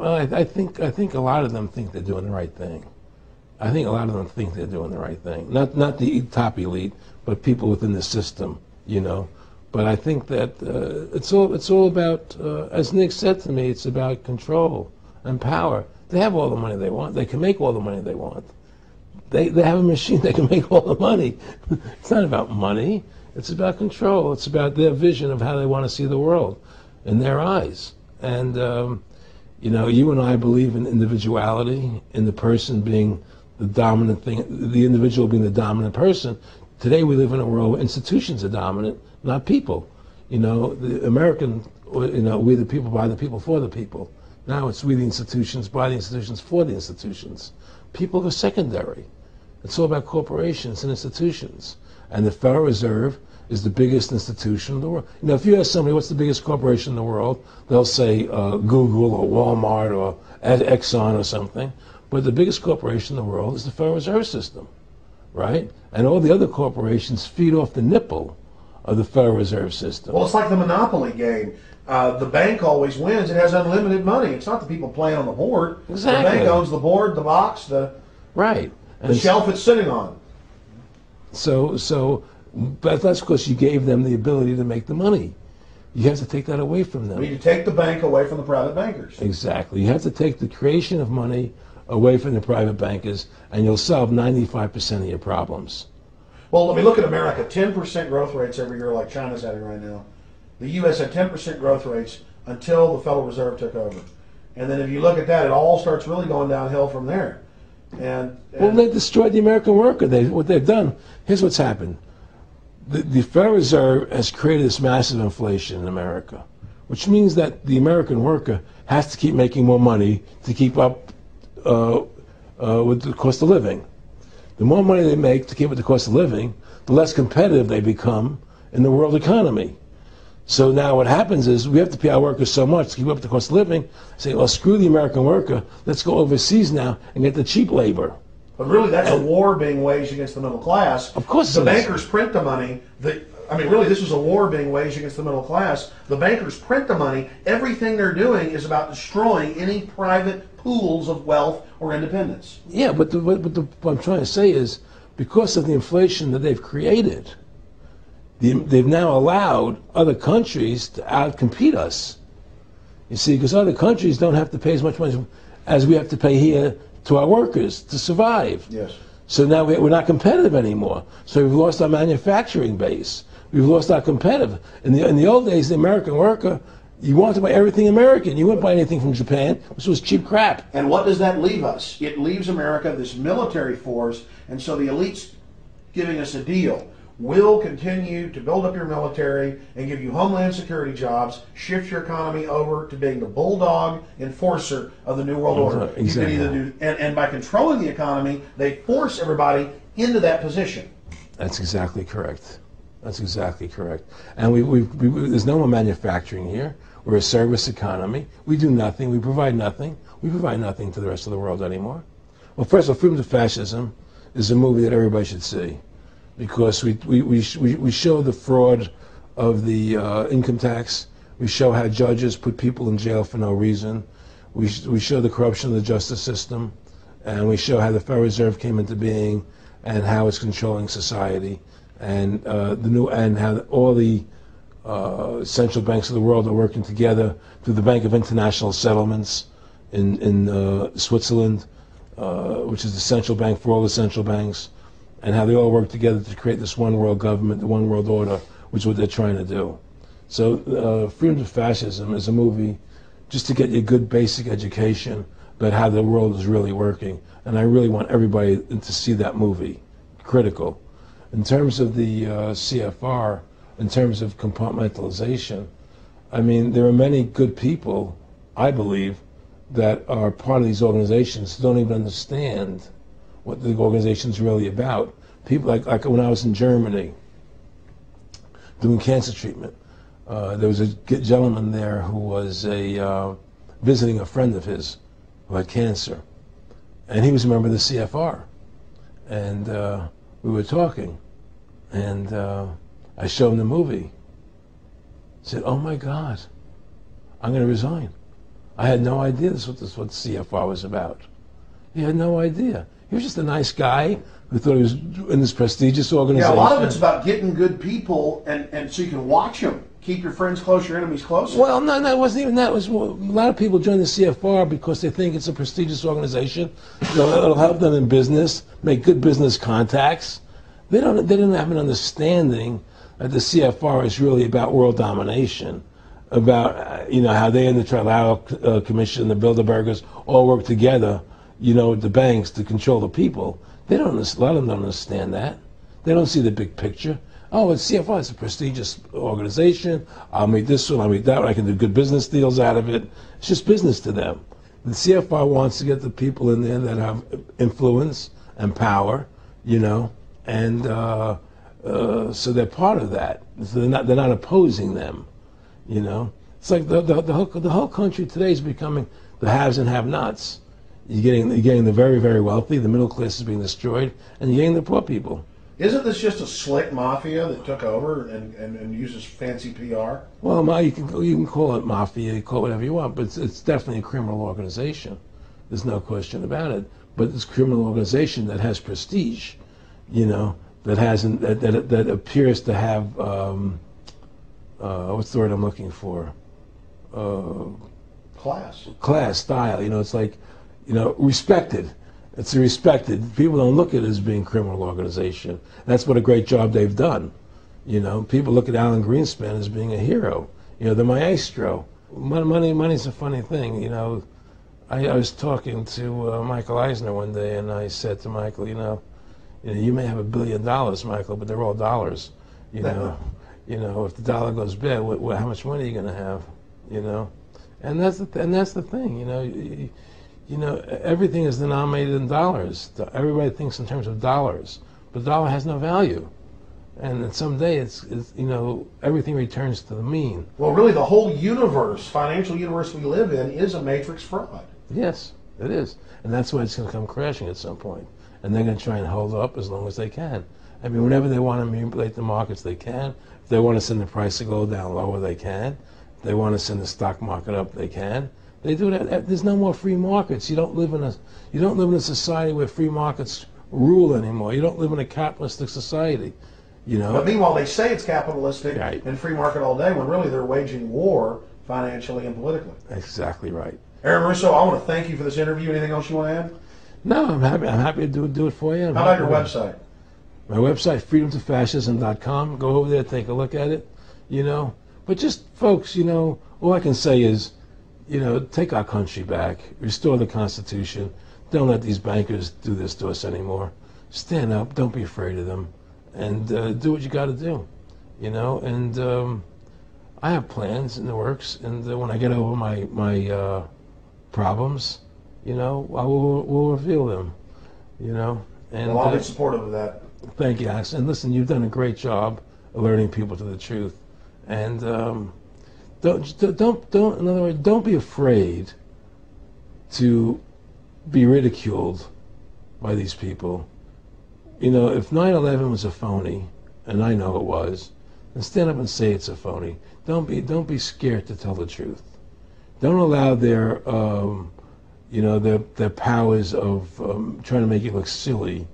Well, I think a lot of them think they're doing the right thing. I think a lot of them think they're doing the right thing. Not the top elite, but people within the system, you know. But I think that it's all about, as Nick said to me, it's about control and power. They have all the money they want. They can make all the money they want. They have a machine that can make all the money. It's not about money. It's about control. It's about their vision of how they want to see the world in their eyes. And, you know, you and I believe in individuality, in the person being the dominant thing, the individual being the dominant person. Today we live in a world where institutions are dominant, not people. You know, the American, you know, we the people, by the people, for the people. Now it's we the institutions, by the institutions, for the institutions. People are secondary. It's all about corporations and institutions. And the Federal Reserve is the biggest institution in the world. You know, if you ask somebody what's the biggest corporation in the world, they'll say Google or Walmart or Exxon or something. But the biggest corporation in the world is the Federal Reserve System, right? And all the other corporations feed off the nipple of the Federal Reserve System. Well, it's like the monopoly game. The bank always wins. It has unlimited money. It's not the people playing on the board. Exactly. The bank owns the board, the box, the shelf it's sitting on. But that's because you gave them the ability to make the money. You have to take that away from them. We need to take the bank away from the private bankers. Exactly. You have to take the creation of money away from the private bankers, and you'll solve 95% of your problems. Well, let me look at America. 10% growth rates every year like China's having right now. The U.S. had 10% growth rates until the Federal Reserve took over. And then if you look at that, it all starts really going downhill from there. Well, they destroyed the American worker. What they've done, here's what's happened. The Federal Reserve has created this massive inflation in America, which means that the American worker has to keep making more money to keep up with the cost of living. The more money they make to keep with the cost of living, the less competitive they become in the world economy. So now what happens is we have to pay our workers so much to keep up with the cost of living. Say, well, screw the American worker. Let's go overseas now and get the cheap labor. But really, that's a war being waged against the middle class. Of course, the bankers print the money. Really, this is a war being waged against the middle class. The bankers print the money. Everything they're doing is about destroying any private pools of wealth or independence. Yeah, but what I'm trying to say is, because of the inflation that they've created, they've now allowed other countries to outcompete us. You see, because other countries don't have to pay as much money as we have to pay here to our workers to survive. Yes. So now we're not competitive anymore. So we've lost our manufacturing base. We've lost our competitive. In the old days, the American worker, you wanted to buy everything American. You wouldn't buy anything from Japan, which was cheap crap. And what does that leave us? It leaves America this military force, and so the elite's giving us a deal. We'll continue to build up your military and give you homeland security jobs, shift your economy over to being the bulldog enforcer of the New World Order. Exactly. You can either do, and by controlling the economy, they force everybody into that position. That's exactly correct. That's exactly correct. And there's no more manufacturing here. We're a service economy. We do nothing. We provide nothing. We provide nothing to the rest of the world anymore. Well, first of all, Freedom to Fascism is a movie that everybody should see, because we show the fraud of the income tax. We show how judges put people in jail for no reason. We show the corruption of the justice system, and we show how the Federal Reserve came into being and how it's controlling society, and how all the central banks of the world are working together through the Bank of International Settlements in Switzerland, which is the central bank for all the central banks, and how they all work together to create this one world government, the one world order, which is what they're trying to do. So Freedom to Fascism is a movie just to get you a good basic education about how the world is really working. And I really want everybody to see that movie. Critical. In terms of the CFR, in terms of compartmentalization, I mean, there are many good people, I believe, that are part of these organizations who don't even understand what the organization's really about. People like when I was in Germany doing cancer treatment, there was a gentleman there who was visiting a friend of his who had cancer, and he was a member of the CFR, and we were talking, and I showed him the movie. He said, "Oh my God, I'm going to resign. I had no idea this was what CFR was about. He had no idea. He was just a nice guy who thought he was in this prestigious organization. Yeah, a lot of it's about getting good people, and so you can watch them. Keep your friends close, your enemies closer. Well, no, it wasn't even that. It was, a lot of people join the CFR because they think it's a prestigious organization. It'll help them in business, make good business contacts. They didn't have an understanding that the CFR is really about world domination, about how they and the Trilateral Commission, the Bilderbergers all work together, with the banks to control the people. A lot of them don't understand that. They don't see the big picture. Oh, it's CFR, it's a prestigious organization. I'll meet this one, I'll meet that one. I can do good business deals out of it. It's just business to them. The CFR wants to get the people in there that have influence and power, and so they're part of that. So they're not opposing them, It's like the whole country today is becoming the haves and have-nots. You're getting the very, very wealthy, the middle class is being destroyed, and you're getting the poor people. Isn't this just a slick mafia that took over and uses fancy PR? Well, you can call it mafia, you call it whatever you want, but it's definitely a criminal organization. There's no question about it. But it's a criminal organization that has prestige, that appears to have what's the word I'm looking for? Class, style. It's like, respected. It's respected. People don't look at it as being a criminal organization. That's what a great job they've done. People look at Alan Greenspan as being a hero. The maestro. Money's a funny thing. I was talking to Michael Eisner one day, and I said to Michael, you may have $1 billion, Michael, but they're all dollars. If the dollar goes bad, how much money are you going to have? And that's the thing. Everything is denominated in dollars. Everybody thinks in terms of dollars, but the dollar has no value. And then someday it's everything returns to the mean. Well, really, the whole universe, financial universe we live in, is a matrix fraud. Yes, it is. And that's why it's going to come crashing at some point. And they're going to try and hold up as long as they can. I mean, whenever they want to manipulate the markets, they can. If they want to send the price to go down lower, they can. If they want to send the stock market up, they can. They do that. There's no more free markets. You don't live in a society where free markets rule anymore. You don't live in a capitalistic society. But meanwhile, they say it's capitalistic right. and free market all day, when really they're waging war financially and politically. Exactly right. Aaron Russo, I want to thank you for this interview. Anything else you want to add? No, I'm happy to do it for you. How about your website? My website, freedomtofascism.com. Go over there, take a look at it. But just folks, all I can say is, take our country back, restore the Constitution. Don't let these bankers do this to us anymore. Stand up, don't be afraid of them, and do what you got to do, And I have plans in the works, and when I get over my problems, we'll reveal them, And well, I'll be supportive of that. Thank you, Alex. And listen, you've done a great job alerting people to the truth, and don't. In other words, don't be afraid to be ridiculed by these people. If 9/11 was a phony, and I know it was, then stand up and say it's a phony. Don't be scared to tell the truth. Don't allow their powers of trying to make you look silly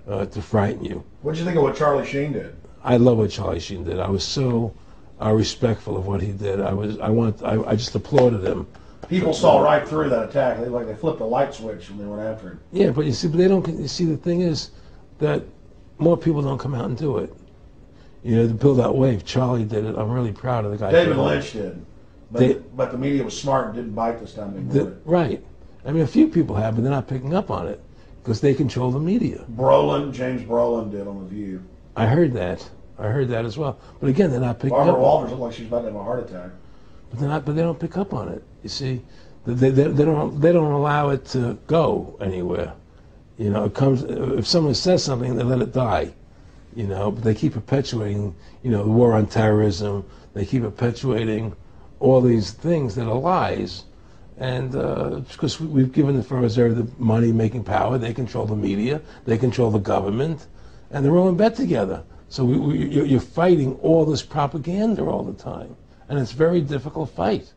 to frighten you. What did you think of what Charlie Sheen did? I love what Charlie Sheen did. I was so respectful of what he did. I just applauded him. People saw right through that attack. They flipped a light switch when they went after him. Yeah, but they don't. You see, the thing is that more people don't come out and do it. To build that wave. Charlie did it. I'm really proud of the guy. David Lynch did, but the media was smart and didn't bite this time. They ignored it. Right. I mean, a few people have, but they're not picking up on it because they control the media. James Brolin did on The View. I heard that as well. But again, they're not picking up. Barbara Walters looked like she's about to have a heart attack. But they don't pick up on it. You see, they don't allow it to go anywhere. It comes if someone says something, they let it die. But they keep perpetuating, the war on terrorism. They keep perpetuating all these things that are lies. And because we've given the Federal Reserve the money-making power, they control the media, they control the government, and they're all in bed together. So you're fighting all this propaganda all the time, and it's a very difficult fight.